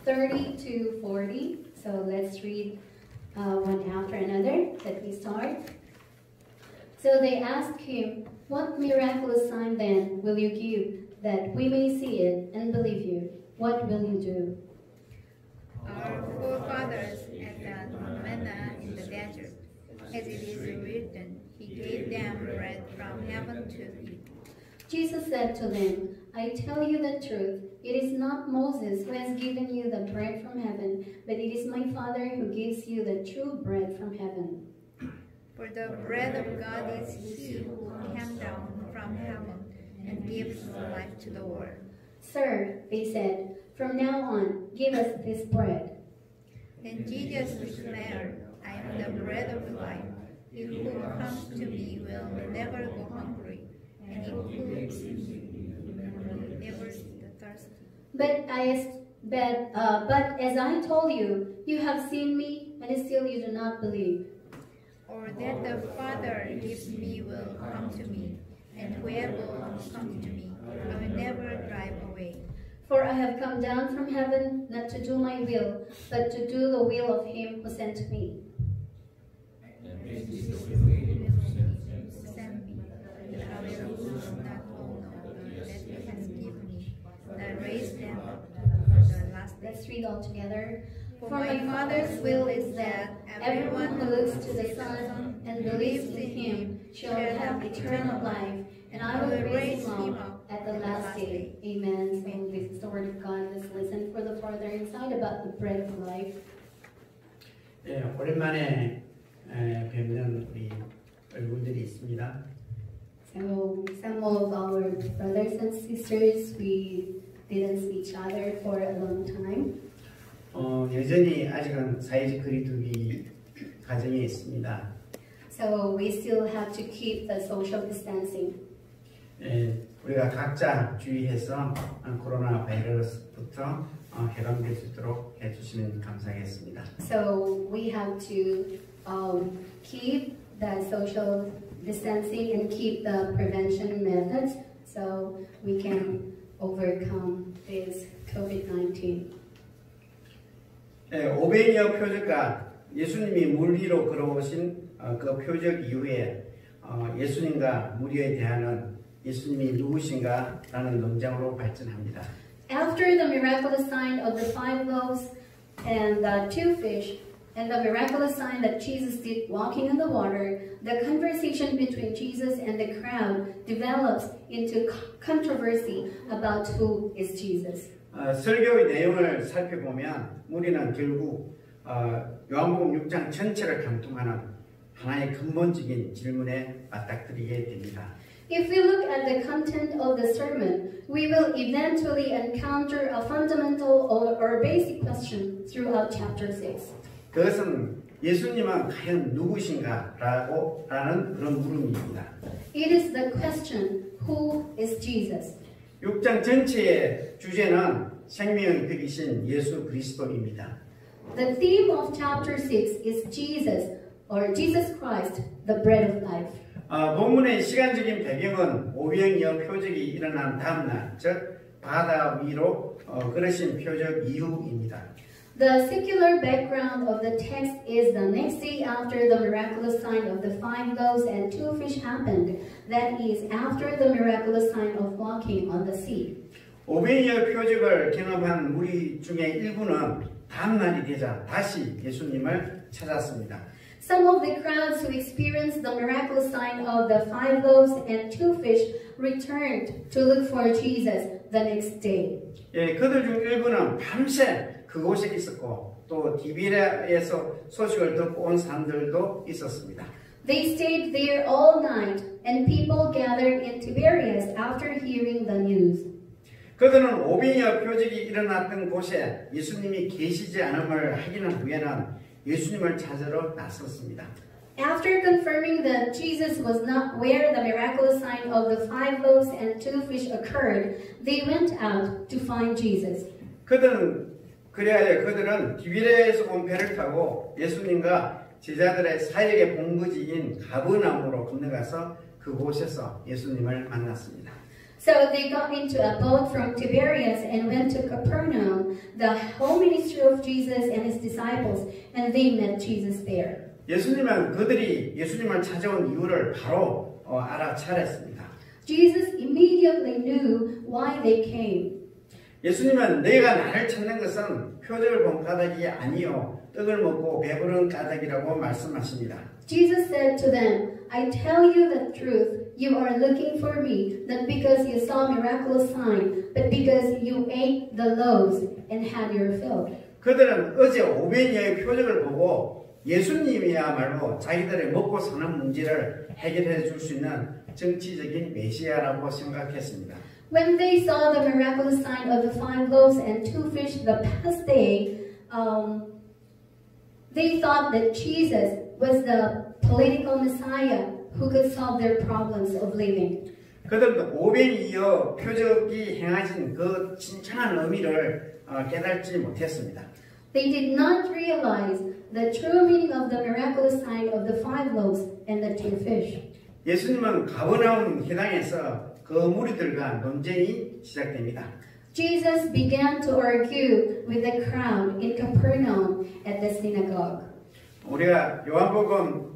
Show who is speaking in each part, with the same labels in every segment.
Speaker 1: 30 to 40. So let's read one after another. Let me start. So they asked him, "What miraculous sign then will you give, that we may see it and believe you? What will you do?"
Speaker 2: Our forefathers ate the manna in the desert. As it is written, He gave them bread from heaven to eat.
Speaker 1: Jesus said to them, "I tell you the truth, it is not Moses who has given you the bread from heaven, but it is my Father who gives you the true bread from heaven.
Speaker 2: For the bread of God is He who came down from heaven and gives life to the world."
Speaker 1: "Sir," they said, "from now on, give us this bread."
Speaker 2: Then Jesus declared, "I am the bread of life. He who comes to me will never go hungry, and he who believes in me will never be thirsty."
Speaker 1: But as I told you, you have seen me, and still you do not believe.
Speaker 2: Or that the Father gives me will come to me, and whoever comes to me, I will never drive away.
Speaker 1: For I have come down from heaven, not to do my will, but to do the will of him who sent me.
Speaker 2: Send me, that I will lose not all that He has given me, and I raise them up for the last day.
Speaker 1: Let's read all together.
Speaker 2: For my Father's will is that
Speaker 1: everyone who looks to the Son and believes in him shall have eternal life, and I will raise him up at the last day. Amen. So this is the word of God. Let's listen for the further insight about the bread of life.
Speaker 3: 예, 오랜만에 뵙는 우리 얼굴들이 있습니다.
Speaker 1: So some of our brothers and sisters, we didn't see each other for a long time.
Speaker 3: 여전히 아직은 사회적 거리두기 과정에 있습니다.
Speaker 1: So we still have to keep the social distancing.
Speaker 3: 예, 우리가 각자 주의해서 코로나 바이러스부터 해방될 수 있도록 해주시면 감사하겠습니다.
Speaker 1: So we have to keep the social distancing and keep the prevention methods so we can overcome this COVID-19.
Speaker 3: 예, 500여 표적과 예수님이 물 위로 걸어오신 그 표적 이후에 예수님과 무리에 대하는 예수님이 누구신가 라는 논쟁으로 발전합니다.
Speaker 1: After the miraculous sign of the 5 loaves and the 2 fish, and the miraculous sign that Jesus did walking on the water, the conversation between Jesus and the crowd develops into controversy about who is Jesus.
Speaker 3: 설교의 내용을 살펴보면 우리는 결국 요한복음 6장 전체를 관통하는 하나의 근본적인 질문에 맞닥뜨리게 됩니다.
Speaker 1: If we look at the content of the sermon, we will eventually encounter a fundamental or basic question throughout chapter 6.
Speaker 3: 그것은 예수님은 과연 누구신가? 라는 그런 물음입니다.
Speaker 1: It is the question, who is Jesus?
Speaker 3: 6장 전체의 주제는 생명의 떡이신 예수 그리스도입니다.
Speaker 1: The theme of chapter 6 is Jesus, or Jesus Christ, the bread of life.
Speaker 3: 본문의 시간적인 배경은 오병이어 표적이 일어난 다음날, 즉 바다 위로 걸으신 표적 이후입니다.
Speaker 1: The secular background of the text is the next day after the miraculous sign of the 5 loaves and 2 fish happened. That is, after the miraculous sign of walking on the sea.
Speaker 3: 오병이어 표적을 경험한 무리 중에 일부는 다음날이 되자 다시 예수님을 찾았습니다.
Speaker 1: Some of the crowds who experienced the miraculous sign of the 5 loaves and 2 fish returned to look for Jesus the next day.
Speaker 3: 예, 그들 중 일부는 밤새 그곳에 있었고 또 디비라에서 소식을 듣고 온 사람들도 있었습니다.
Speaker 1: They stayed there all night, and people gathered in Tiberias after hearing the news.
Speaker 3: 그들은 오병이어 표적이 일어났던 곳에 예수님이 계시지 않음을 확인한 후에는 예수님을 찾으러 나섰습니다.
Speaker 1: After confirming that Jesus was not where the miraculous sign of the 5 loaves and 2 fish occurred, they went out to find Jesus.
Speaker 3: 그들은 디비레에서 온 배를 타고 예수님과 제자들의 사역의 본거지인 가버나움으로 건너가서 그곳에서 예수님을 만났습니다.
Speaker 1: So they got into a boat from Tiberias and went to Capernaum, the whole ministry of Jesus and his disciples, and they met Jesus there.
Speaker 3: 예수님은 그들이 예수님을 찾아온 이유를 바로 알아차렸습니다.
Speaker 1: Jesus immediately knew why they came.
Speaker 3: 예수님은 너희가 나를 찾는 것은 표적을 본 까닭이 아니요 떡을 먹고 배부른 까닭이라고 말씀하십니다.
Speaker 1: Jesus said to them, I tell you the truth, you are looking for me, not because you saw a miraculous sign, but because you ate the loaves and had your fill.
Speaker 3: 그들은 어제 500여의 표적을 보고 예수님이야말로 자기들의 먹고 사는 문제를 해결해 줄 수 있는 정치적인 메시아라고 생각했습니다.
Speaker 1: When they saw the miraculous sign of the 5 loaves and 2 fish the past day, they thought that Jesus was the political Messiah who could solve their problems of living.
Speaker 3: 그들도 500여의 표적이 행하신 그 진정한 의미를 깨닫지 못했습니다.
Speaker 1: They did not realize the true meaning of the miraculous sign of the 5 loaves and the 2 fish.
Speaker 3: 예수님은 가버나움 회당에서 그 무리들과 논쟁이 시작됩니다.
Speaker 1: Jesus began to argue with the crowd in Capernaum at the synagogue.
Speaker 3: 우리가 요한복음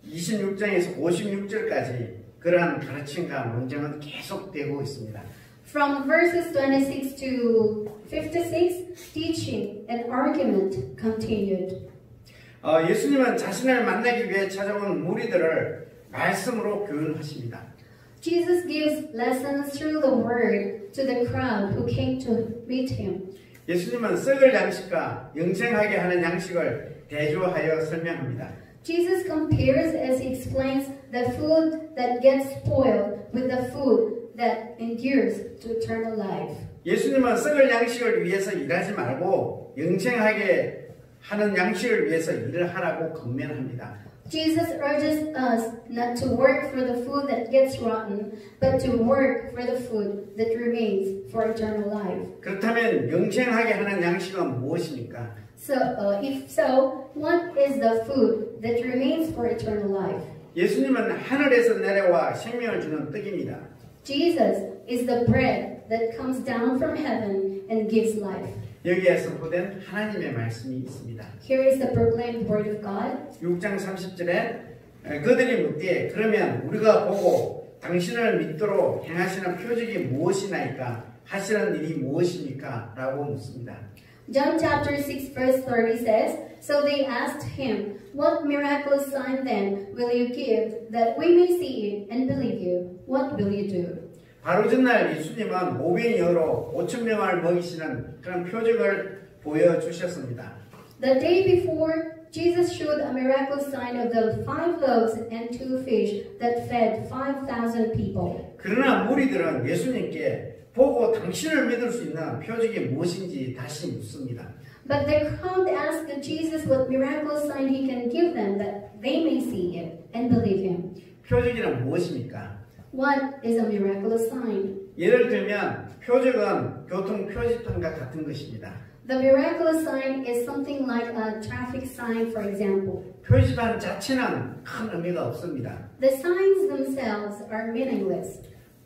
Speaker 3: 26장에서 56절까지 그러한 가르침과 논쟁은 계속되고 있습니다.
Speaker 1: From verses 26 to 56, teaching and argument continued.
Speaker 3: 예수님은 자신을 만나기 위해 찾아온 무리들을 말씀으로 교훈하십니다.
Speaker 1: Jesus gives lessons through the word to the crowd who came to meet him.
Speaker 3: 예수님은 썩을 양식과 영생하게 하는 양식을 대조하여 설명합니다.
Speaker 1: Jesus compares as he explains the food that gets spoiled with the food that endures to eternal life.
Speaker 3: 예수님은 썩을 양식을 위해서 일하지 말고 영생하게 하는 양식을 위해서 일을 하라고 권면합니다.
Speaker 1: Jesus urges us not to work for the food that gets rotten, but to work for the food that remains for eternal life.
Speaker 3: 그렇다면 영생하게 하는 양식은 무엇입니까?
Speaker 1: So, if so, what is the food that remains for eternal life?
Speaker 3: 예수님은 하늘에서 내려와 생명을 주는 떡입니다.
Speaker 1: Jesus is the bread that comes down from heaven and gives life.
Speaker 3: 여기에 선포된 하나님의 말씀이 있습니다.
Speaker 1: Here is the proclaimed word of God.
Speaker 3: 6장 30절에 그들이 묻되 그러면 우리가 보고 당신을 믿도록 행하시는 표적이 무엇이나이까 하시는 일이 무엇입니까? 라고 묻습니다.
Speaker 1: John chapter 6 verse 30 says, So they asked him, What miraculous sign then will you give that we may see it and believe you? What will you do?
Speaker 3: 바로 전날 예수님은 500여로 5,000명을 먹이시는 그런 표적을 보여주셨습니다.
Speaker 1: The day before, Jesus showed a miraculous sign of the 5 loaves and 2 fish that fed 5,000 people.
Speaker 3: 그러나 무리들은 예수님께 보고 당신을 믿을 수 있는 표적이 무엇인지 다시 묻습니다.
Speaker 1: But the crowd asked Jesus what miraculous sign he can give them that they may see it and believe him.
Speaker 3: 표적이란 무엇입니까?
Speaker 1: What is a miraculous sign?
Speaker 3: 예를 들면 표적은 교통 표지판과 같은 것입니다.
Speaker 1: The miraculous sign is something like a traffic sign, for example.
Speaker 3: 표지판 자체는 큰 의미가 없습니다.
Speaker 1: The signs themselves are meaningless.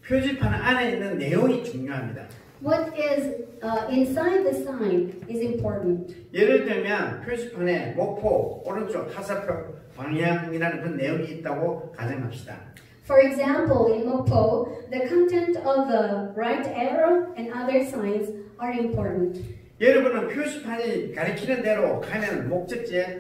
Speaker 3: 표지판 안에 있는 내용이 중요합니다.
Speaker 1: What is inside the sign is important.
Speaker 3: 예를 들면 표지판에 목포 오른쪽 하사표 방향이라는 그 내용이 있다고 가정합시다.
Speaker 1: For example, in Mokpo, the content of the right arrow and other signs are important.
Speaker 3: 여러분은 표지판이 가리키는 대로 가면 목적지에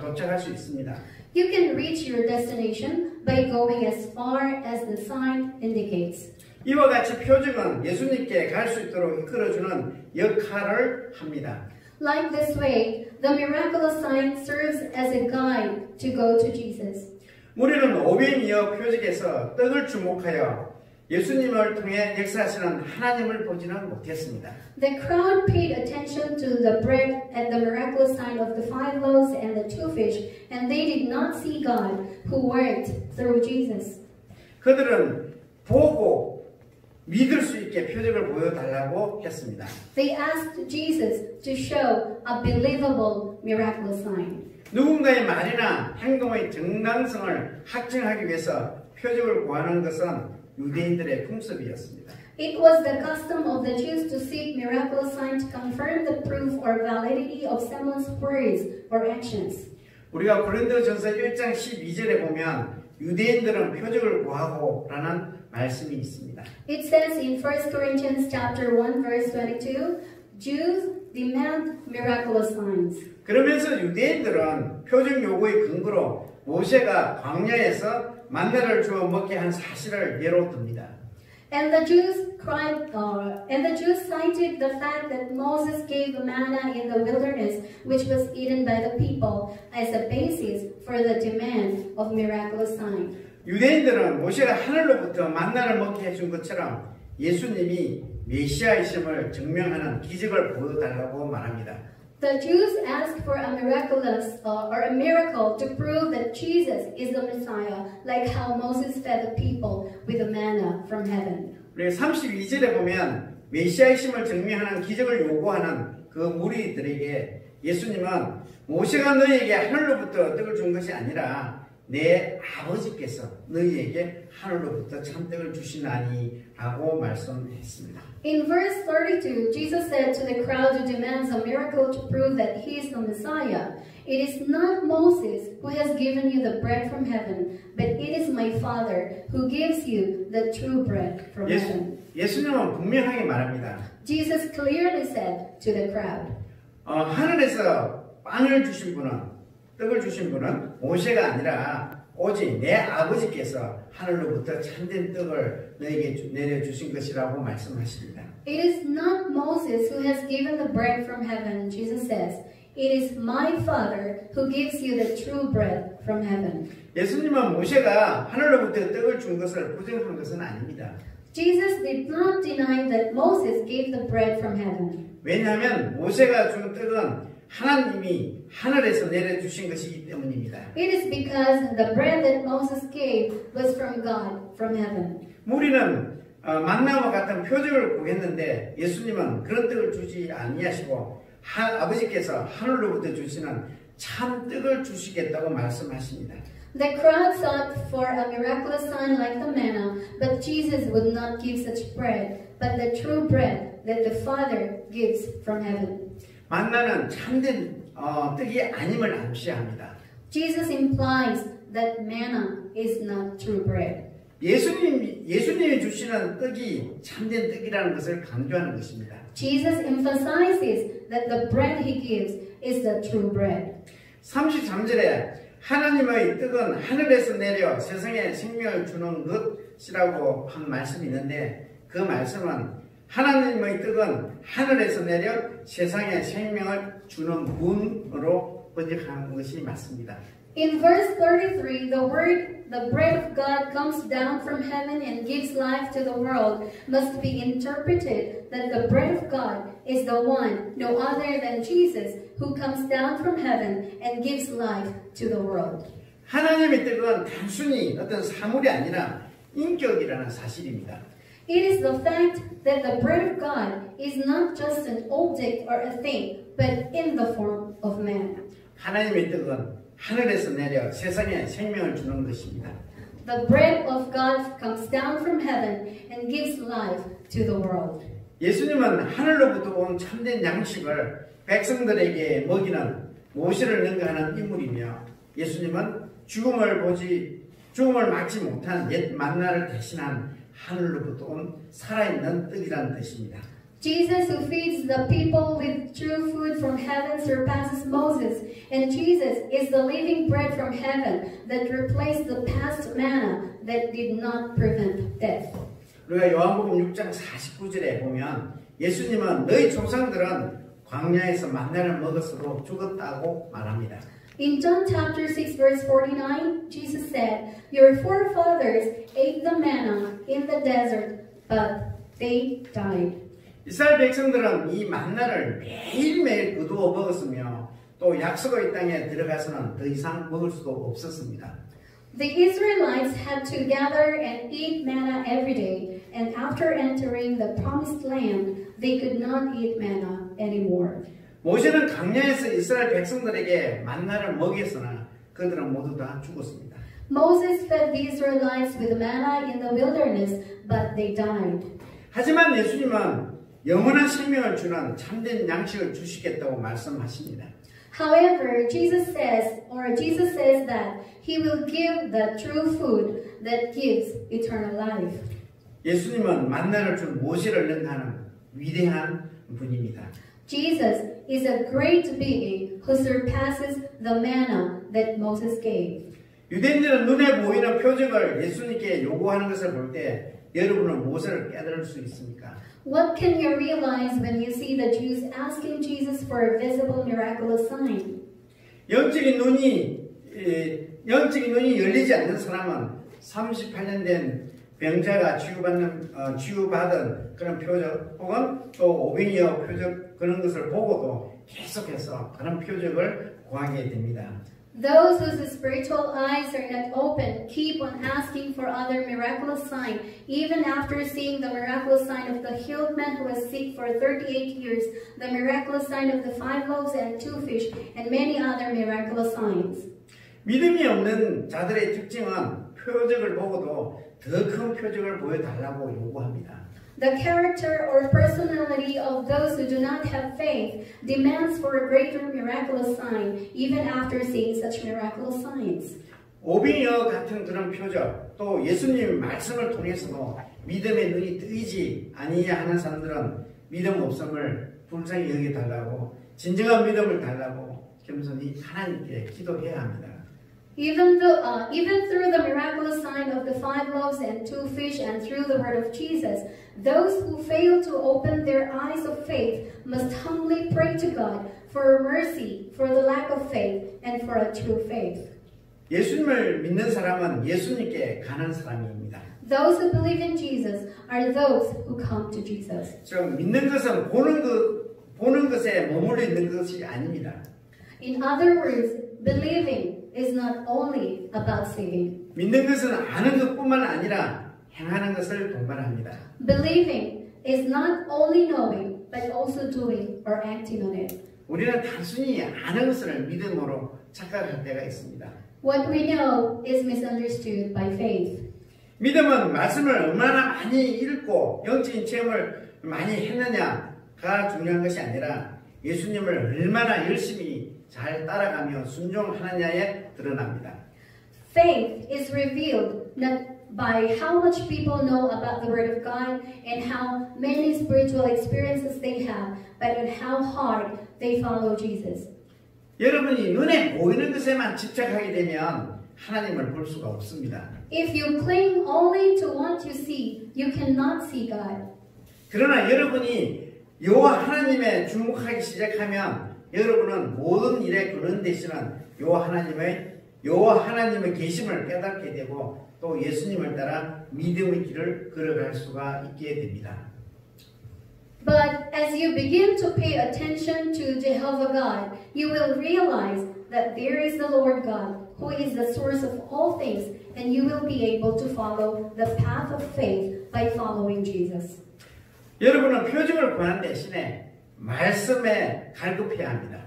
Speaker 3: 도착할 수 있습니다.
Speaker 1: You can reach your destination by going as far as the sign indicates.
Speaker 3: 이와 같이 표적은 예수님께 갈 수 있도록 이끌어주는 역할을 합니다.
Speaker 1: Like this way, the miraculous sign serves as a guide to go to Jesus.
Speaker 3: 우리는 500여 표적에서 떡을 주목하여 예수님을 통해 역사하시는 하나님을 보지는 못했습니다.
Speaker 1: The crowd paid attention to the bread and the miraculous sign of the 5 loaves and the 2 fish, and they did not see God who worked through Jesus.
Speaker 3: 그들은 보고 믿을 수 있게 표적을 보여달라고 했습니다.
Speaker 1: They asked Jesus to show a believable miraculous sign.
Speaker 3: 누군가의 말이나 행동의 정당성을 확증하기 위해서 표적을 구하는 것은 유대인들의 풍습이었습니다.
Speaker 1: It was the custom of the Jews to seek miraculous signs to confirm the proof or validity of someone's words or actions.
Speaker 3: 우리가 고린도전서 1장 12절에 보면 유대인들은 표적을 구하고 라는 말씀이 있습니다.
Speaker 1: It says in 1 Corinthians chapter 1 verse 22, Jews demand miraculous signs.
Speaker 3: 그러면서 유대인들은 표적 요구의 근거로 모세가 광야에서 만나를 주어 먹게 한 사실을 예로 듭니다.
Speaker 1: And the Jews cited the fact that Moses gave the manna in the wilderness, which was eaten by the people, as a basis for the demand of miraculous signs.
Speaker 3: 유대인들은 모세가 하늘로부터 만나를 먹게 해준 것처럼 예수님이 메시아이심을 증명하는 기적을 보여달라고 말합니다.
Speaker 1: The Jews asked for a miracle to prove that Jesus is the Messiah, like how Moses fed the people with the manna from heaven.
Speaker 3: 우리 32절에 보면 메시아이심을 증명하는 기적을 요구하는 그 무리들에게 예수님은 모세가 너희에게 하늘로부터 떡을 준 것이 아니라 내 아버지께서 너희에게 하늘로부터 참떡을 주시나니 라고 말씀했습니다.
Speaker 1: In verse 32, Jesus said to the crowd who demands a miracle to prove that he is the Messiah, "It is not Moses who has given you the bread from heaven, but it is my Father who gives you the true bread from heaven."
Speaker 3: 예수님은 분명하게 말합니다.
Speaker 1: Jesus clearly said to the crowd,
Speaker 3: 하늘에서 빵을 주신 분은 떡을 주신 분은 모세가 아니라 오직 내 아버지께서 하늘로부터 참된 떡을 너에게 내려주신 것이라고 말씀하십니다.
Speaker 1: "It is not Moses who has given the bread from heaven," Jesus says. "It is my Father who gives you the true bread from heaven."
Speaker 3: 예수님은 모세가 하늘로부터 떡을 준 것을 부정한 것은 아닙니다.
Speaker 1: Jesus did not deny that Moses gave the bread from heaven.
Speaker 3: 왜냐하면 모세가 준 떡은 하나님이 하늘에서 내려주신 것이기 때문입니다.
Speaker 1: It is because the bread that Moses gave was from God, from heaven.
Speaker 3: 무리는 만나와 같은 표적을 구했는데 예수님은 그런 떡을 주지 아니하시고 아버지께서 하늘로부터 주시는 참 떡을 주시겠다고 말씀하십니다.
Speaker 1: The crowd sought for a miraculous sign like the manna, but Jesus would not give such bread, but the true bread that the Father gives from heaven.
Speaker 3: 만나는 참된 떡이 아님을 암시합니다.
Speaker 1: Jesus implies that manna is not true bread.
Speaker 3: 예수님이 주시는 떡이 참된 떡이라는 것을 강조하는 것입니다.
Speaker 1: Jesus emphasizes that the bread he gives is the true bread.
Speaker 3: 33절에 하나님의 떡은 하늘에서 내려 세상에 생명을 주는 것이라고 한 말씀이 있는데 그 말씀은 하나님의 떡은 하늘에서 내려 세상에 생명을 주는 분으로 번역한 것이 맞습니다.
Speaker 1: In verse 33, the bread of God comes down from heaven and gives life to the world must be interpreted that the bread of God is the one, no other than Jesus, who comes down from heaven and gives life to the world.
Speaker 3: 하나님의 떡은 단순히 어떤 사물이 아니라 인격이라는 사실입니다.
Speaker 1: It is the fact that the bread of God is not just an object or a thing, but in the form of man.
Speaker 3: 하나님의 떡은 하늘에서 내려 세상에 생명을 주는 것입니다.
Speaker 1: The bread of God comes down from heaven and gives life to the world.
Speaker 3: 예수님은 하늘로부터 온 참된 양식을 백성들에게 먹이는 모세를 능가하는 인물이며 예수님은 죽음을 막지 못한 옛 만나를 대신한 하늘로부터 온 살아있는 떡이라는 뜻입니다.
Speaker 1: Jesus who feeds the people with true food from heaven surpasses Moses, and Jesus is the living bread from heaven that replaced the past manna that did not prevent death.
Speaker 3: 우리가 요한복음 6장 49절에 보면 예수님은 너희 조상들은 광야에서 만나를 먹었으로 죽었다고 말합니다.
Speaker 1: In John chapter 6 verse 49, Jesus said, "Your forefathers ate the manna in the desert, but they died."
Speaker 3: 이스라엘 백성들은 이 만나를 매일매일 거두어 먹었으며 또 약속의 땅에 들어가서는 더 이상 먹을 수도 없었습니다.
Speaker 1: The Israelites had to gather and eat manna every day, and after entering the promised land, they could not eat manna anymore.
Speaker 3: 모세는 광야에서 이스라엘 백성들에게 만나를 먹였으나 그들은 모두 다 죽었습니다.
Speaker 1: Moses fed the Israelites with manna in the wilderness, but they died.
Speaker 3: 하지만 예수님은 영원한 생명을 주는 참된 양식을 주시겠다고 말씀하십니다.
Speaker 1: However, Jesus says that He will give the true food that gives eternal life.
Speaker 3: 예수님은 만나를 준 모세를 능하는 위대한 분입니다.
Speaker 1: Jesus is a great being who surpasses the manna that Moses gave.
Speaker 3: 유대인들은 눈에 보이는 표적을 예수님께 요구하는 것을 볼 때 여러분은 무엇을 깨달을 수 있습니까?
Speaker 1: What can you realize when you see the Jews asking Jesus for a visible miraculous sign?
Speaker 3: 영적인 눈이 열리지 않는 사람은 38년 된 병자가 치유받은 그런 표적 혹은 또 오병이어 표적 그런 것을 보고도 계속해서 그런 표적을 구하게 됩니다.
Speaker 1: Those whose spiritual eyes are not open keep on asking for other miraculous sign, even after seeing the miraculous sign of the healed man who was sick for 38 years, the miraculous sign of the 5 loaves and 2 fish, and many other miraculous signs.
Speaker 3: 믿음이 없는 자들의 특징은 표적을 보고도 더 큰 표적을 보여달라고 요구합니다.
Speaker 1: The character or personality of those who do not have faith demands for a greater miraculous sign, even after seeing such miraculous signs.
Speaker 3: 오병이어 같은 그런 표적, 또 예수님 말씀을 통해서도 믿음의 눈이 뜨이지 아니하는 사람들은 믿음 없음을 불쌍히 여겨달라고, 진정한 믿음을 달라고 겸손히 하나님께 기도해야 합니다.
Speaker 1: Even through the miraculous sign of the 5 loaves and 2 fish and through the word of Jesus, those who fail to open their eyes of faith must humbly pray to God for mercy for the lack of faith and for a true faith.
Speaker 3: 예수님을 믿는 사람은 예수님께 가는 사람입니다.
Speaker 1: Those who believe in Jesus are those who come to Jesus.
Speaker 3: 즉 믿는 것은 보는 것에 머물러 있는 것이 아닙니다.
Speaker 1: In other words, believing is not only about seeing.
Speaker 3: 믿는 것은 아는 것뿐만 아니라 행하는 것을 동반합니다.
Speaker 1: Believing is not only knowing, but also doing or acting on it.
Speaker 3: 우리는 단순히 아는 것을 믿음으로 착각할 때가 있습니다.
Speaker 1: What we know is misunderstood by faith.
Speaker 3: 믿음은 말씀을 얼마나 많이 읽고 영적인 체험을 많이 했느냐가 중요한 것이 아니라 예수님을 얼마나 열심히 잘 따라가며 순종하느냐에 드러납니다.
Speaker 1: Faith is revealed not by how much people know about the Word of God and how many spiritual experiences they have, but on how hard they follow Jesus.
Speaker 3: 여러분이 눈에 보이는 것에만 집착하게 되면 하나님을 볼 수가 없습니다.
Speaker 1: If you cling only to what you see, you cannot see God.
Speaker 3: 그러나 여러분이 여호와 하나님에 주목하기 시작하면 여러분은 모든 일에 그런 대신은 여호와 하나님의 계심을 깨닫게 되고 또 예수님을 따라 믿음의 길을 걸어갈 수가 있게 됩니다.
Speaker 1: But as you begin to pay attention to Jehovah God, you will realize that there is the Lord God, who is the source of all things, and you will be able to follow the path of faith by following Jesus.
Speaker 3: 여러분은 표적을 구하는 대신에 말씀에 갈급해야 합니다.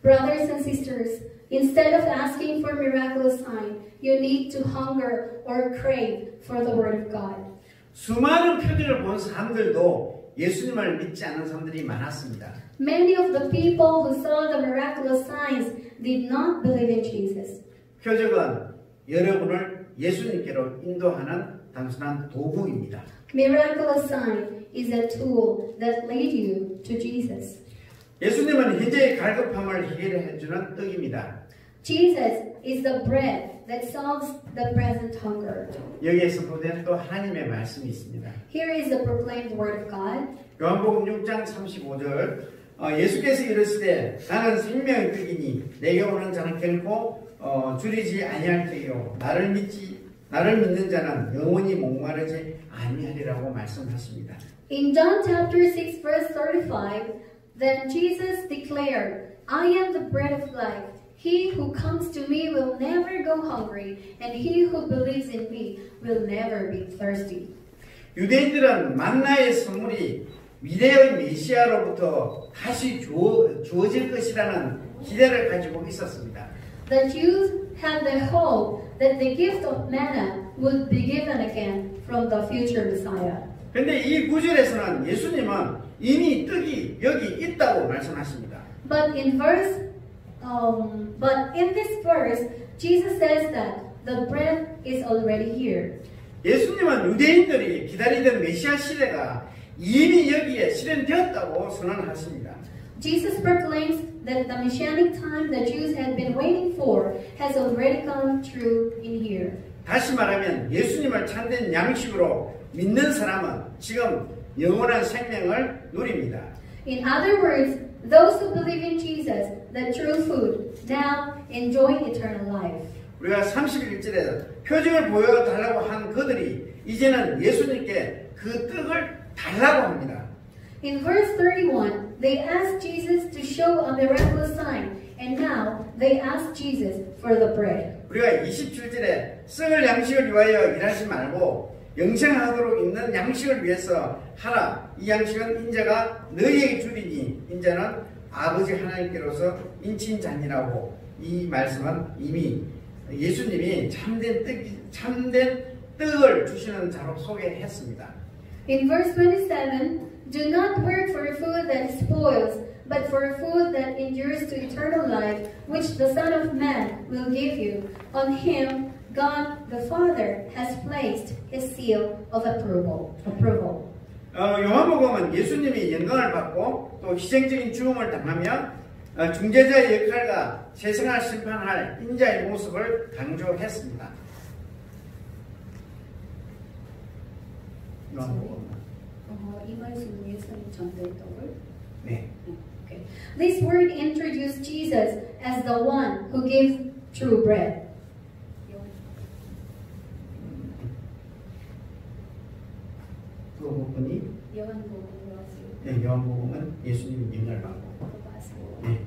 Speaker 1: Brothers and sisters, instead of asking for miraculous sign, you need to hunger or crave for the Word of God.
Speaker 3: 수많은 표적을 본 사람들도 예수님을 믿지 않는 사람들이 많았습니다.
Speaker 1: Many of the people who saw the miraculous signs did not believe in Jesus.
Speaker 3: 표적은 여러분을 예수님께로 인도하는 단순한 도구입니다.
Speaker 1: Miraculous sign is a tool that lead you to Jesus.
Speaker 3: 예수님은 현재의 갈급함을 해결해 주는 떡입니다.
Speaker 1: Jesus is the bread that solves the present hunger.
Speaker 3: 여기에서 보된 또 하나님의 말씀이 있습니다.
Speaker 1: Here is the proclaimed word of God.
Speaker 3: 요한복음 6장 35절 예수께서 이르시되 나는 생명의 떡이니 내게 오는 자는 결코 줄이지 아니할 터이요 나를 믿는 자는 영원히 목마르지 아니하리라고 말씀하십니다.
Speaker 1: In John chapter 6 verse 35, then Jesus declared, I am the bread of life. He who comes to me will never go hungry, and he who believes in me will never be thirsty.
Speaker 3: 유대인들은 만나의 선물이 미래의 메시아로부터 다시 주어질 것이라는 기대를 가지고 있었습니다.
Speaker 1: The Jews had the hope that the gift of manna would be given again from the future Messiah.
Speaker 3: 근데 이 구절에서는 예수님은 이미 떡이 여기 있다고 말씀하십니다.
Speaker 1: But in this verse, Jesus says that the bread is already here.
Speaker 3: 예수님은 유대인들이 기다리던 메시아 시대가 이미 여기에 실현되었다고 선언하십니다.
Speaker 1: Jesus proclaims that the messianic time the Jews had been waiting for has already come true in here.
Speaker 3: 다시 말하면 예수님을 참된 양식으로 믿는 사람은 지금 영원한 생명을 누립니다.
Speaker 1: In other words, those who believe in Jesus, the true food, now enjoy eternal life.
Speaker 3: 우리가 31절에 표징을 보여달라고 한 그들이 이제는 예수님께 그 떡을 달라고 합니다.
Speaker 1: In verse 31, they asked Jesus to show a miraculous sign, and now they ask Jesus for the bread.
Speaker 3: 우리가 27절에 썩을 양식을 위하여 일하지 말고 영생하도록 있는 양식을 위해서 하라. 이 양식은 인자가 너희에게 주리니 인자는 아버지 하나님께로서 인친자니라고. 이 말씀은 이미 예수님이 참된 떡을 주시는 자로 소개했습니다.
Speaker 1: In verse 27, do not work for food that spoils, but for food that endures to eternal life, which the Son of Man will give you. On him, God the Father has placed his seal of approval.
Speaker 3: 요한복음은 예수님이 영광을 받고 또 희생적인 죽음을 당하며 중재자의 역할과 세상을 심판할 인자의 모습을 강조했습니다.
Speaker 1: 이 말씀은 예수님 전도했다고요?
Speaker 3: 네.
Speaker 1: Okay. This word introduced Jesus as the one who gives true bread.
Speaker 3: 그 부분이
Speaker 1: 요한복음
Speaker 3: 요한복음은 예수님이 영광을 받고 네.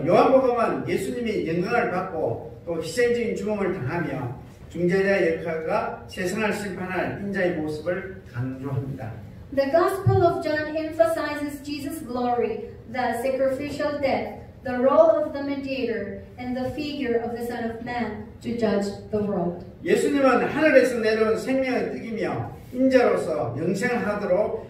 Speaker 3: 요한복음은 예수님이 영광을 받고 또 희생적인 죽음을 당하며 중재자 역할과 세상을 심판할 인자의 모습을 강조합니다.
Speaker 1: The Gospel of John emphasizes Jesus' glory, the sacrificial death, the role of the mediator, and the figure of the Son of Man to judge the world.
Speaker 3: 예수님은 하늘에서 내려온 생명의 떡이며 인자로서 영생하도록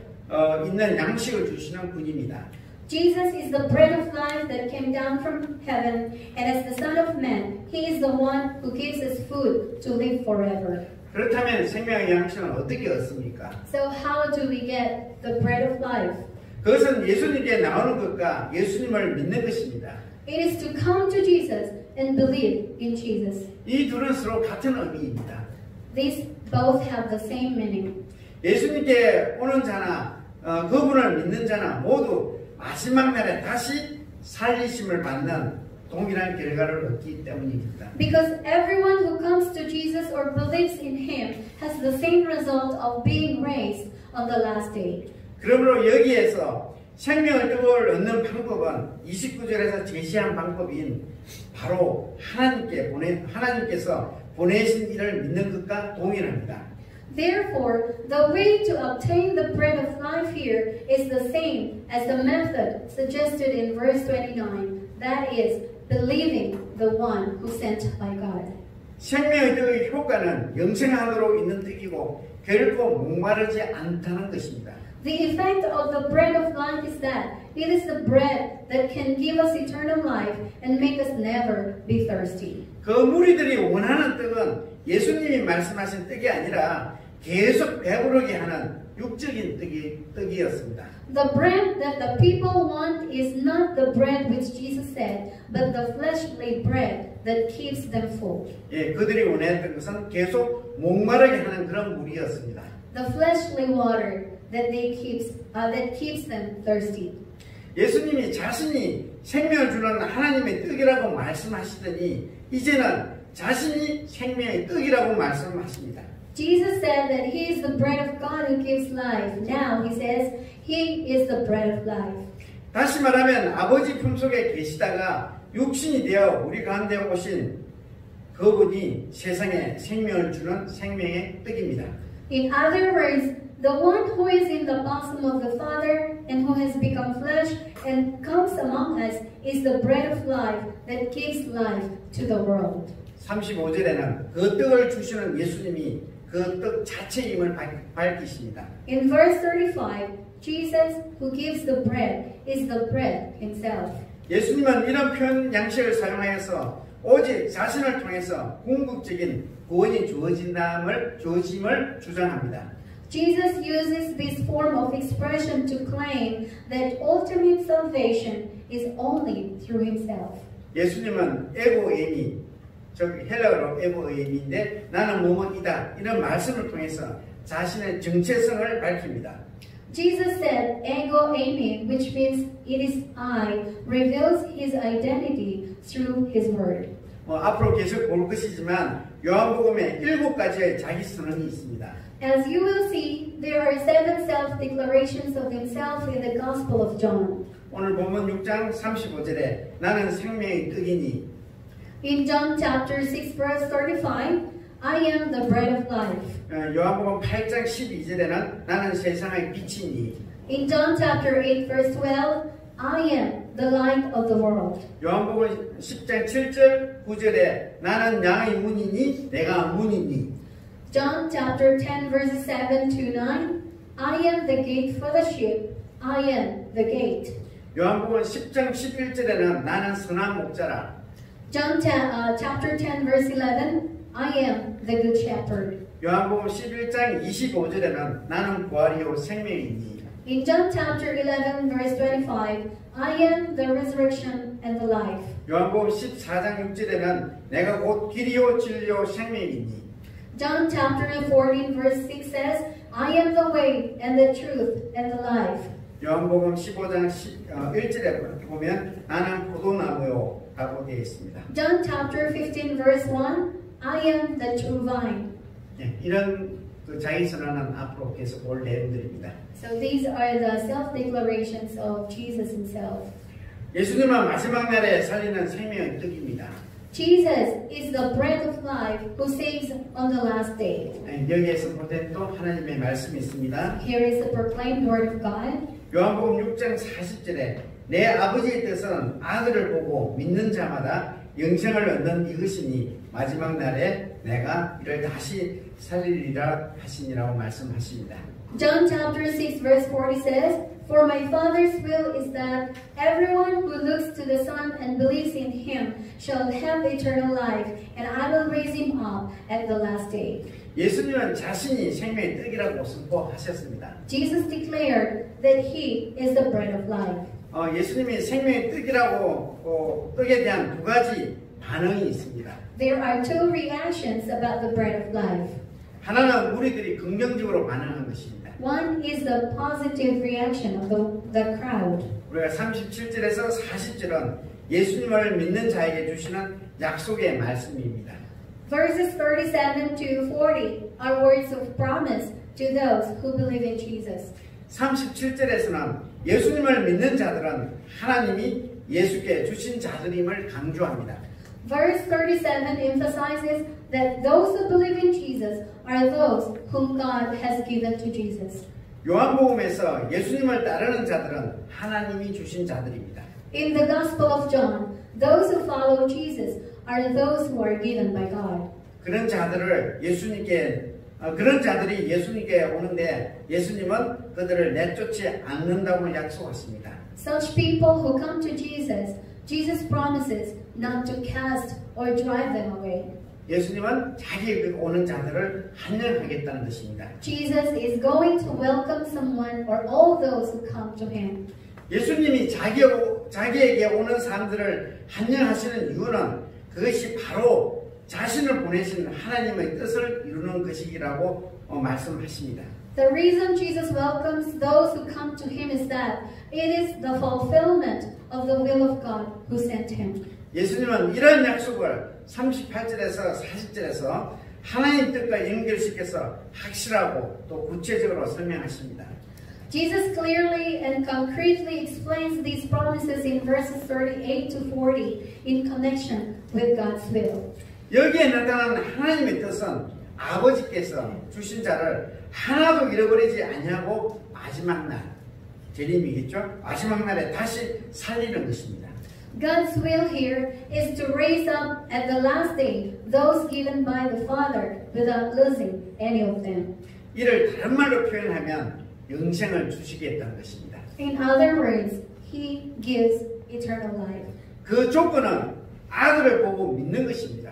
Speaker 3: 있는 양식을 주시는 분입니다.
Speaker 1: Jesus is the bread of life that came down from heaven, and as the Son of Man, He is the one who gives us food to live forever.
Speaker 3: 그렇다면 생명의 양식은 어떻게 얻습니까?
Speaker 1: So how do we get the bread of life?
Speaker 3: 그것은 예수님께 나오는 것과 예수님을 믿는 것입니다.
Speaker 1: It is to come to Jesus and believe in Jesus.
Speaker 3: 이 둘은 서로 같은 의미입니다.
Speaker 1: These both have the same meaning.
Speaker 3: 예수님께 오는 자나 그분을 믿는 자나 모두 마지막 날에 다시 살리심을 받는 동일한 결과를 얻기 때문입니다.
Speaker 1: Because everyone who comes to Jesus or believes in Him has the same result of being raised on the last day.
Speaker 3: 그러므로 여기에서 생명의 떡을 얻는 방법은 29절에서 제시한 방법인 바로 하나님께서 보내신 이를 믿는 것과 동일합니다.
Speaker 1: Therefore, the way to obtain the bread of life here is the same as the method suggested in verse 29. That is, believing the one who sent by God.
Speaker 3: 생명의 떡의 효과는 영생하도록 있는 떡이고 결코 목마르지 않다는 것입니다.
Speaker 1: The effect of the bread of life is that it is the bread that can give us eternal life and make us never be thirsty.
Speaker 3: 그 무리들이 원하는 떡은 예수님이 말씀하신 떡이 아니라 계속 배부르게 하는 육적인 떡이었습니다.
Speaker 1: The bread that the people want is not the bread which Jesus said, but the fleshly bread that keeps them full.
Speaker 3: 예, 그들이 원했던 것은 계속 목마르게 하는 그런 물이었습니다.
Speaker 1: The fleshly water that keeps them thirsty.
Speaker 3: 예수님이 자신이 생명을 주는 하나님의 떡이라고 말씀하시더니 이제는 자신이 생명의 떡이라고 말씀하십니다.
Speaker 1: Jesus said that He is the bread of God who gives life. Now He says He is the bread of life.
Speaker 3: 다시 말하면 아버지 품속에 계시다가 육신이 되어 우리 가운데 오신 그분이 세상에 생명을 주는 생명의 떡입니다.
Speaker 1: In other words, the one who is in the bosom of the Father and who has become flesh and comes among us is the bread of life that gives life to the world.
Speaker 3: 35절에는 그 떡을 주시는 예수님이 그 떡 자체임을 밝히십니다.
Speaker 1: In verse 35, Jesus who gives the bread is the bread himself.
Speaker 3: 예수님은 이런 표현 양식을 사용하여서 오직 자신을 통해서 궁극적인 구원이 주어짐을 주장합니다.
Speaker 1: Jesus uses this form of expression to claim that ultimate salvation is only through himself.
Speaker 3: 예수님은 에고에미, 즉 헬라어로 에고에미인데 나는 뭐뭐이다 이런 말씀을 통해서 자신의 정체성을 밝힙니다.
Speaker 1: Jesus said, ego eimi, which means it is I, reveals his identity through his word.
Speaker 3: 앞으로 계속 볼 것이지만 요한복음에 7가지의 자기 선언이 있습니다.
Speaker 1: As you will see, there are 7 self-declarations of himself in the Gospel of John.
Speaker 3: 오늘 본문 6장 35절에 나는 생명의 떡이니
Speaker 1: In John chapter 6 verse 35, I am the bread of life.
Speaker 3: 요한복음 8장 12절에는 나는 세상의 빛이니
Speaker 1: In John chapter 8 verse 12, I am the light of the world.
Speaker 3: 요한복음 10장 7절 9절에 나는 양의 문이니 내가 문이니
Speaker 1: John chapter 10 verses 7 to 9, I am the gate for the sheep. I am the gate.
Speaker 3: 요한복음 10장 11절에는 나는 선한 목자라
Speaker 1: John chapter 10 verse 11, I am the good shepherd.
Speaker 3: 요한복음 11장 25절에는 나는 부활이요 생명이니
Speaker 1: In John chapter 11 verse 25, I am the resurrection and the life.
Speaker 3: 요한복음 14장 6절에는 내가 곧 길이요 진리요 생명이니
Speaker 1: John chapter 14 verse 6 says, I am the way and the truth and the life.
Speaker 3: 요한복음 15장 1절에 보면 나는 포도나무요 라고 되어 있습니다.
Speaker 1: John chapter 15 verse 1, I am the true vine.
Speaker 3: 이런 자기 선언은 앞으로 계속 올 내용들입니다.
Speaker 1: So these are the self-declarations of Jesus himself.
Speaker 3: 예수님은 마지막 날에 살리는 생명의 떡입니다.
Speaker 1: Jesus is the bread of life who saves on the last day.
Speaker 3: 여기에서 보된 또 하나님의 말씀이 있습니다.
Speaker 1: Here is the proclaimed word of God.
Speaker 3: 요한복음 6장 40절에 내 아버지의 뜻은 아들을 보고 믿는 자마다 영생을 얻는 이것이니 마지막 날에 내가 이를 다시 살리리라 하시니라고 말씀하십니다.
Speaker 1: John chapter 6 verse 40 says, For my Father's will is that everyone who looks to the Son and believes in him shall have eternal life, and I will raise him up at the last day.
Speaker 3: 예수님은 자신이 생명의 떡이라고 선포하셨습니다.
Speaker 1: Jesus declared that he is the bread of life.
Speaker 3: 예수님이 생명의 떡이라고 떡에 대한 2가지 반응이 있습니다.
Speaker 1: There are 2 reactions about the bread of life.
Speaker 3: 하나는 우리들이 긍정적으로 반응한 것입니다.
Speaker 1: One is the positive reaction of the crowd.
Speaker 3: 우리가 37절에서 40절은 예수님을 믿는 자에게 주시는 약속의 말씀입니다.
Speaker 1: Verses 37 to 40 are words of promise to those who believe in Jesus.
Speaker 3: 37절에서는 예수님을 믿는 자들은 하나님이 예수께 주신 자들임을 강조합니다.
Speaker 1: Verse 37 emphasizes that those who believe in Jesus are those whom God has given to Jesus.
Speaker 3: 요한복음에서 예수님을 따르는 자들은 하나님이 주신 자들입니다.
Speaker 1: In the Gospel of John, those who follow Jesus are those who are given by God.
Speaker 3: 그런 자들이 예수님께 오는데 예수님은 그들을 내쫓지 않는다고 약속하십니다.
Speaker 1: Such people who come to Jesus, Jesus promises not to cast or drive them away.
Speaker 3: 예수님은 자기에게 오는 자들을 환영하겠다는 것입니다.
Speaker 1: Jesus is going to welcome someone or all those who come to him.
Speaker 3: 예수님이 자기에게 오는 사람들을 환영하시는 이유는 그것이 바로 자신을 보내신 하나님의 뜻을 이루는 것이라고 말씀하십니다.
Speaker 1: The reason Jesus welcomes those who come to him is that it is the fulfillment of the will of God who sent him.
Speaker 3: 예수님은 이런 약속을 38절에서 40절에서 하나님 뜻과 연결시켜서 확실하고 또 구체적으로 설명하십니다.
Speaker 1: Jesus clearly and concretely explains these promises in verses 38 to 40 in connection with God's will.
Speaker 3: 여기에 나타난 하나님의 뜻은 아버지께서 주신 자를 하나도 잃어버리지 아니하고 마지막 날, 재림이겠죠? 마지막 날에 다시 살리는 것입니다.
Speaker 1: God's will here is to raise up at the last day those given by the Father without losing any of them.
Speaker 3: 이를 다른 말로 표현하면 영생을 주시겠다는 것입니다.
Speaker 1: In other words, He gives eternal life.
Speaker 3: 그 조건은 아들을 보고 믿는 것입니다.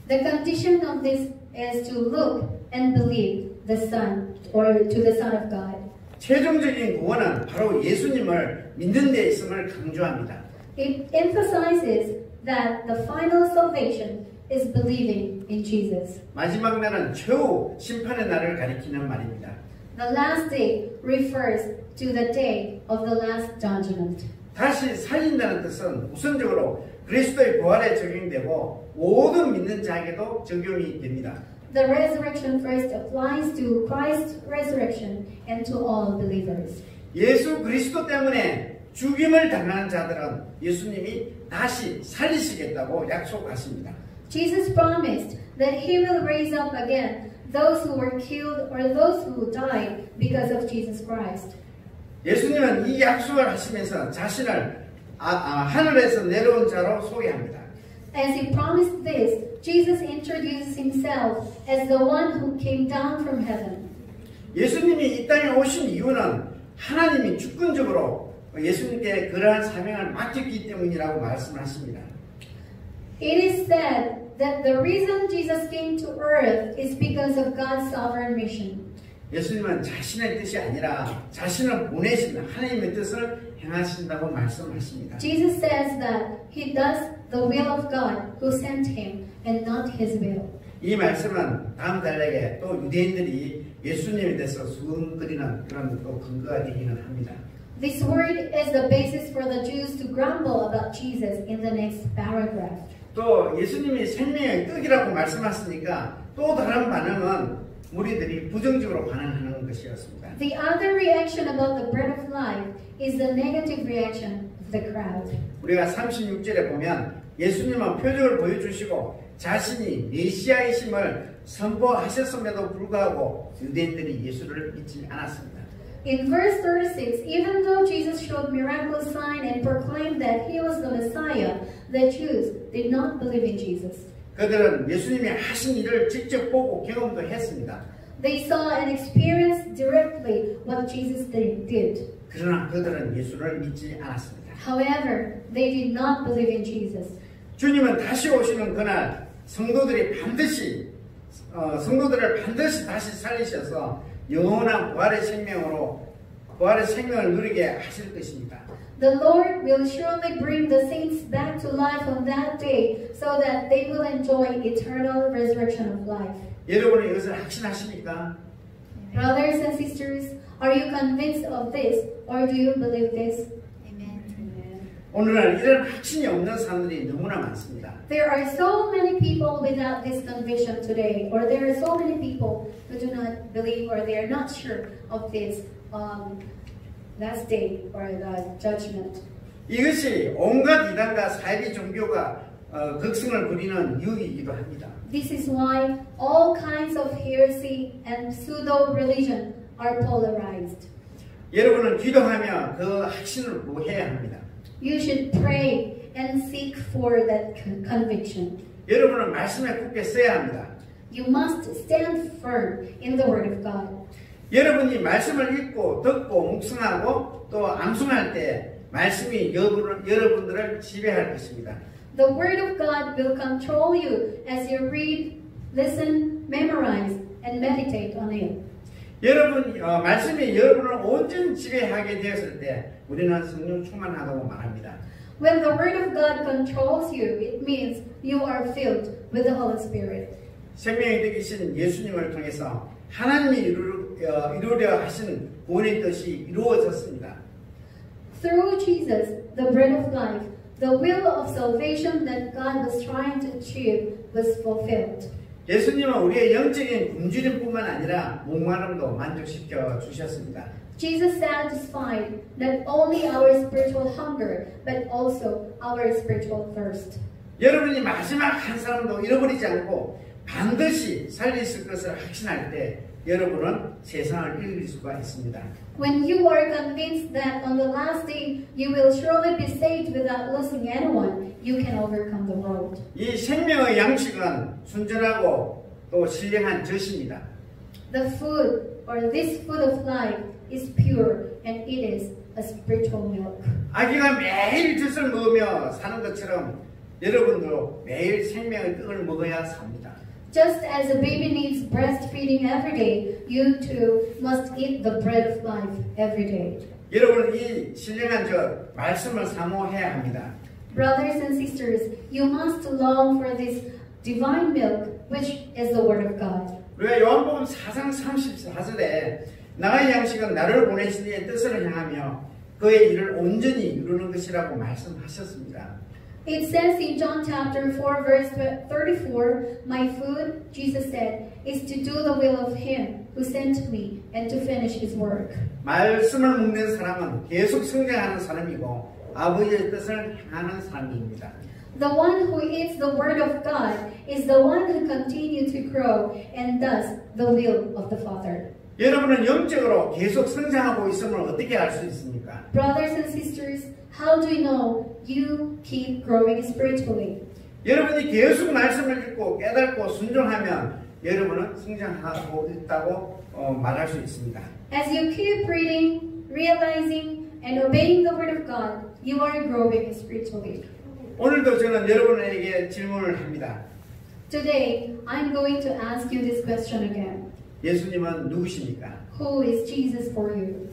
Speaker 1: The condition of this is to look and believe the Son or to the Son of God.
Speaker 3: 최종적인 구원은 바로 예수님을 믿는 데 있음을 강조합니다.
Speaker 1: It emphasizes that the final salvation is believing in Jesus.
Speaker 3: 마지막 날은 최후 심판의 날을 가리키는 말입니다.
Speaker 1: The last day refers to the day of the last judgment.
Speaker 3: 다시 살린다는 뜻은 우선적으로 그리스도의 부활에 적용되고 모든 믿는 자에게도 적용이 됩니다.
Speaker 1: The resurrection first applies to Christ's resurrection and to all believers.
Speaker 3: 예수 그리스도 때문에 죽임을 당하는 자들은 예수님이 다시 살리시겠다고 약속하십니다.
Speaker 1: Jesus promised that He will raise up again those who were killed or those who died because of Jesus Christ.
Speaker 3: 예수님은 이 약속을 하시면서 자신을 하늘에서 내려온 자로 소개합니다.
Speaker 1: As He promised this, Jesus introduces Himself as the one who came down from heaven.
Speaker 3: 예수님이 이 땅에 오신 이유는 하나님이 주권적으로 예수님께 그러한 사명을 맡겼기 때문이라고 말씀하십니다.
Speaker 1: It is said that the reason Jesus came to earth is because of God's sovereign mission.
Speaker 3: 예수님은 자신의 뜻이 아니라 자신을 보내신 하나님의 뜻을 행하신다고 말씀하십니다.
Speaker 1: Jesus says that He does the will of God who sent Him and not His will.
Speaker 3: 이 말씀은 다음 달력에 또 유대인들이 예수님에 대해서 수군거리는 그런 또 근거가 되기는 합니다.
Speaker 1: This word is the basis for the Jews to grumble about Jesus in the next paragraph.
Speaker 3: 또 예수님이 생명의 떡이라고 말씀하시니까 또 다른 반응은 무리들이 부정적으로 반응하는 것이었습니다.
Speaker 1: The other reaction about the bread of life is the negative reaction of the crowd.
Speaker 3: 우리가 36절에 보면 예수님은 표적을 보여주시고 자신이 메시아이심을 선포하셨음에도 불구하고 유대인들이 예수를 믿지 않았습니다.
Speaker 1: In verse 36, even though Jesus showed miraculous sign and proclaimed that He was the Messiah, the Jews did not believe in Jesus.
Speaker 3: 그들은 예수님이 하신 일을 직접 보고 경험도 했습니다.
Speaker 1: They saw and experienced directly what Jesus did.
Speaker 3: 그러나 그들은 예수를 믿지 않았습니다.
Speaker 1: However, they did not believe in Jesus.
Speaker 3: 주님은 다시 오시는 그날 성도들을 반드시 다시 살리셔서 영원한 부활의 생명을 누리게 하실 것입니다.
Speaker 1: The Lord will surely bring the saints back to life on that day so that they will enjoy eternal resurrection of life.
Speaker 3: 여러분은 이것을 확신하십니까?
Speaker 1: Brothers and sisters, are you convinced of this or do you believe this?
Speaker 2: Amen.
Speaker 3: 오늘날 이런 확신이 없는 사람들이 너무나 많습니다.
Speaker 1: There are so many people without this conviction today, or there are so many people who do not believe or they are not sure of this last day or the judgment.
Speaker 3: 이것이 온갖 이단과 사이비 종교가 극성을 부리는 이유이기도 합니다.
Speaker 1: This is why all kinds of heresy and pseudo-religion are polarized.
Speaker 3: 여러분은 기도하며 그 확신을 구해야 합니다.
Speaker 1: You should pray and seek for that conviction.
Speaker 3: 여러분은 말씀에 굳게 서야 합니다.
Speaker 1: You must stand firm in the Word of God.
Speaker 3: 여러분이 말씀을 읽고 듣고 묵상하고 또 암송할 때 말씀이 여러분들을 지배할 것입니다.
Speaker 1: The Word of God will control you as you read, listen, memorize, and meditate on it.
Speaker 3: 말씀이 여러분을 온전히 지배하게 되었을 때 우리는 성령 충만하다고 말합니다.
Speaker 1: When the Word of God controls you, it means you are filled with the Holy Spirit.
Speaker 3: 생명이 되신 예수님을 통해서 하나님이 이루려 하신 구원의 뜻이 이루어졌습니다.
Speaker 1: Through Jesus, the bread of life, the will of salvation that God was trying to achieve was fulfilled.
Speaker 3: 예수님은 우리의 영적인 굶주림뿐만 아니라 목마름도 만족시켜 주셨습니다.
Speaker 1: Jesus satisfied not only our spiritual hunger, but also our spiritual thirst.
Speaker 3: 여러분이 마지막 한 사람도 잃어버리지 않고 반드시 살리실 것을 확신할 때 여러분은 세상을 이길 수가 있습니다.
Speaker 1: When you are convinced that on the last day you will surely be saved without losing anyone, you can overcome the world.
Speaker 3: 이 생명의 양식은 순전하고 또 신령한 젖입니다.
Speaker 1: The food, or this food of life, is pure and it is a spiritual milk.
Speaker 3: 아기가 매일 젖을 먹으며 사는 것처럼 여러분도 매일 생명의 떡을 먹어야 삽니다.
Speaker 1: Just as a baby needs breastfeeding every day, you too must eat the bread of life every day.
Speaker 3: 여러분은 이 신령한 젖 말씀을 사모해야 합니다.
Speaker 1: Brothers and sisters, you must long for this divine milk, which is the Word of God.
Speaker 3: 우리가 요한복음 4장 34절에 나의 양식은 나를 보내신 이의 뜻을 향하며 그의 일을 온전히 이루는 것이라고 말씀하셨습니다.
Speaker 1: It says in John chapter 4 verse 34, My food, Jesus said, is to do the will of Him who sent me and to finish His work.
Speaker 3: 말씀을 먹는 사람은 계속 성장하는 사람이고 아버지의 뜻을 향하는 사람입니다.
Speaker 1: The one who eats the Word of God is the one who continues to grow and does the will of the Father.
Speaker 3: 여러분은 영적으로 계속 성장하고 있음을 어떻게 알 수 있습니까?
Speaker 1: Brothers and sisters, how do you know you keep growing spiritually?
Speaker 3: 여러분이 계속 말씀을 듣고 깨닫고 순종하면 여러분은 성장하고 있다고 말할 수 있습니다.
Speaker 1: As you keep reading, realizing, and obeying the Word of God, you are growing spiritually.
Speaker 3: 오늘도 저는 여러분에게 질문을 합니다.
Speaker 1: Today, I'm going to ask you this question again.
Speaker 3: 예수님은 누구십니까?
Speaker 1: Who is Jesus for you?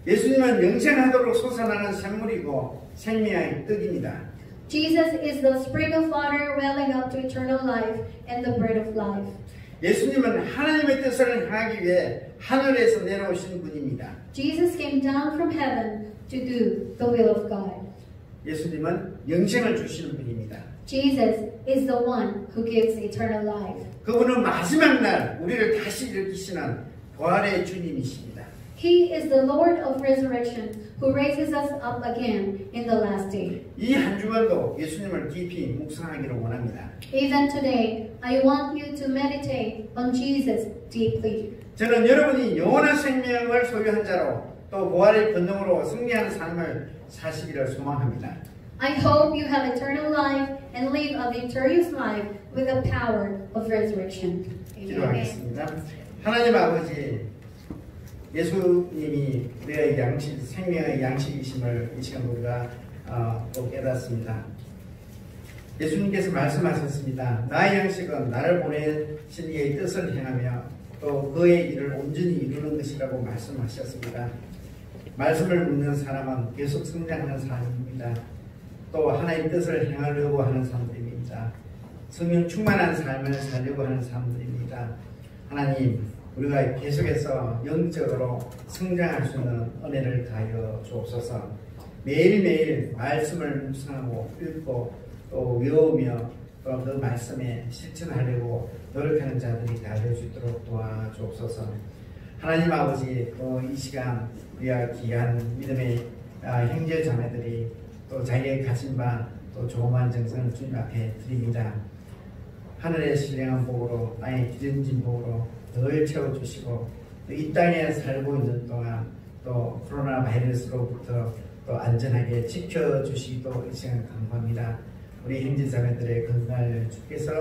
Speaker 3: 예수님은 영생하도록 솟아나는 샘물이고 생명의 떡입니다.
Speaker 1: Jesus is the spring of water welling up to eternal life and the bread of life.
Speaker 3: 예수님은 하나님의 뜻을 향하기 위해 하늘에서 내려오신 분입니다.
Speaker 1: Jesus came down from heaven to do the will of God.
Speaker 3: 예수님은 영생을 주시는 분입니다.
Speaker 1: Jesus is the one who gives eternal life.
Speaker 3: 그분은 마지막 날 우리를 다시 일으키시는 부활의 주님이십니다.
Speaker 1: He is the Lord of resurrection who raises us up again in the last day.
Speaker 3: 이 한 주간도 예수님을 깊이 묵상하기를 원합니다.
Speaker 1: Even today, I want you to meditate on Jesus deeply.
Speaker 3: 저는 여러분이 영원한 생명을 소유한 자로 또 부활의 권능으로 승리하는 삶을 사시기를 소망합니다.
Speaker 1: I hope you have eternal life and live a victorious life with the power of resurrection.
Speaker 3: 기도하겠습니다. 하나님 아버지, 예수님이 우리의 양식, 생명의 양식이심을 이 시간 우리가 또 깨닫습니다. 예수님께서 말씀하셨습니다. 나의 양식은 나를 보내신 이의 뜻을 행하며 또 그의 일을 온전히 이루는 것이라고 말씀하셨습니다. 말씀을 묻는 사람은 계속 성장하는 사람입니다. 또 하나님의 뜻을 행하려고 하는 사람들입니다. 성령 충만한 삶을 살려고 하는 사람들입니다. 하나님, 우리가 계속해서 영적으로 성장할 수 있는 은혜를 다하여 주옵소서. 매일매일 말씀을 묵상하고 읽고 또 외우며 또 그 말씀에 실천하려고 노력하는 자들이 다될 수 있도록 도와주옵소서. 하나님 아버지, 이 시간 우리가 귀한 믿음의 형제 자매들이 또 자기의 가진 바 또 조그만 정성을 주님 앞에 드립니다. 하늘의 신령한 복으로 땅의 기름진 복으로 늘 채워주시고 또 이 땅에 살고 있는 동안 또 코로나 바이러스로부터 또 안전하게 지켜주시기도 이 시간 감사합니다. 우리 형제자매들의 건강을 주께서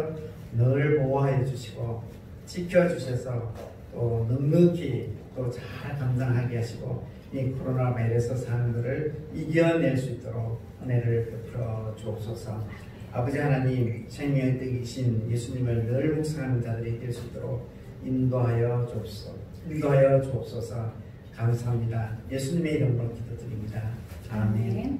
Speaker 3: 늘 보호하여 주시고 지켜주셔서 또 넉넉히 또 잘 감당하게 하시고 이 코로나 바이러스 사는 것을 이겨낼 수 있도록 은혜를 베풀어 주옵소서. 아버지 하나님, 생명의 떡이신 예수님을 늘 묵상하는 자들이 될 수 있도록 인도하여 주옵소서. 감사합니다. 예수님의 이름으로 기도드립니다. 아멘.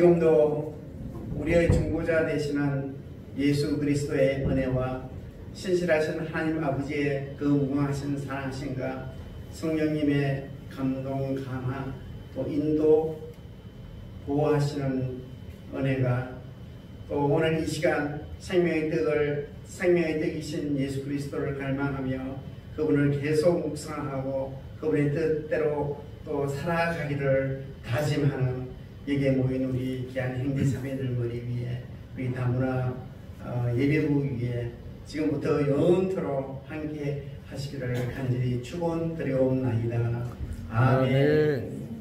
Speaker 3: 지금도 우리의 중보자 되시는 예수 그리스도의 은혜와 신실하신 하나님 아버지의 그 무궁하신 사랑하심과 성령님의 감동, 감화, 또 인도, 보호하시는 은혜가 또 오늘 이 시간 생명의 떡이신 예수 그리스도를 갈망하며 그분을 계속 묵상하고 그분의 뜻대로 또 살아가기를 다짐하는 여기에 모인 우리 귀한 형제 자매들 머리 위에 우리 다문화 예배부 위에 지금부터 영원토록 함께 하시기를 간절히 축원드려옵나이다. 아멘.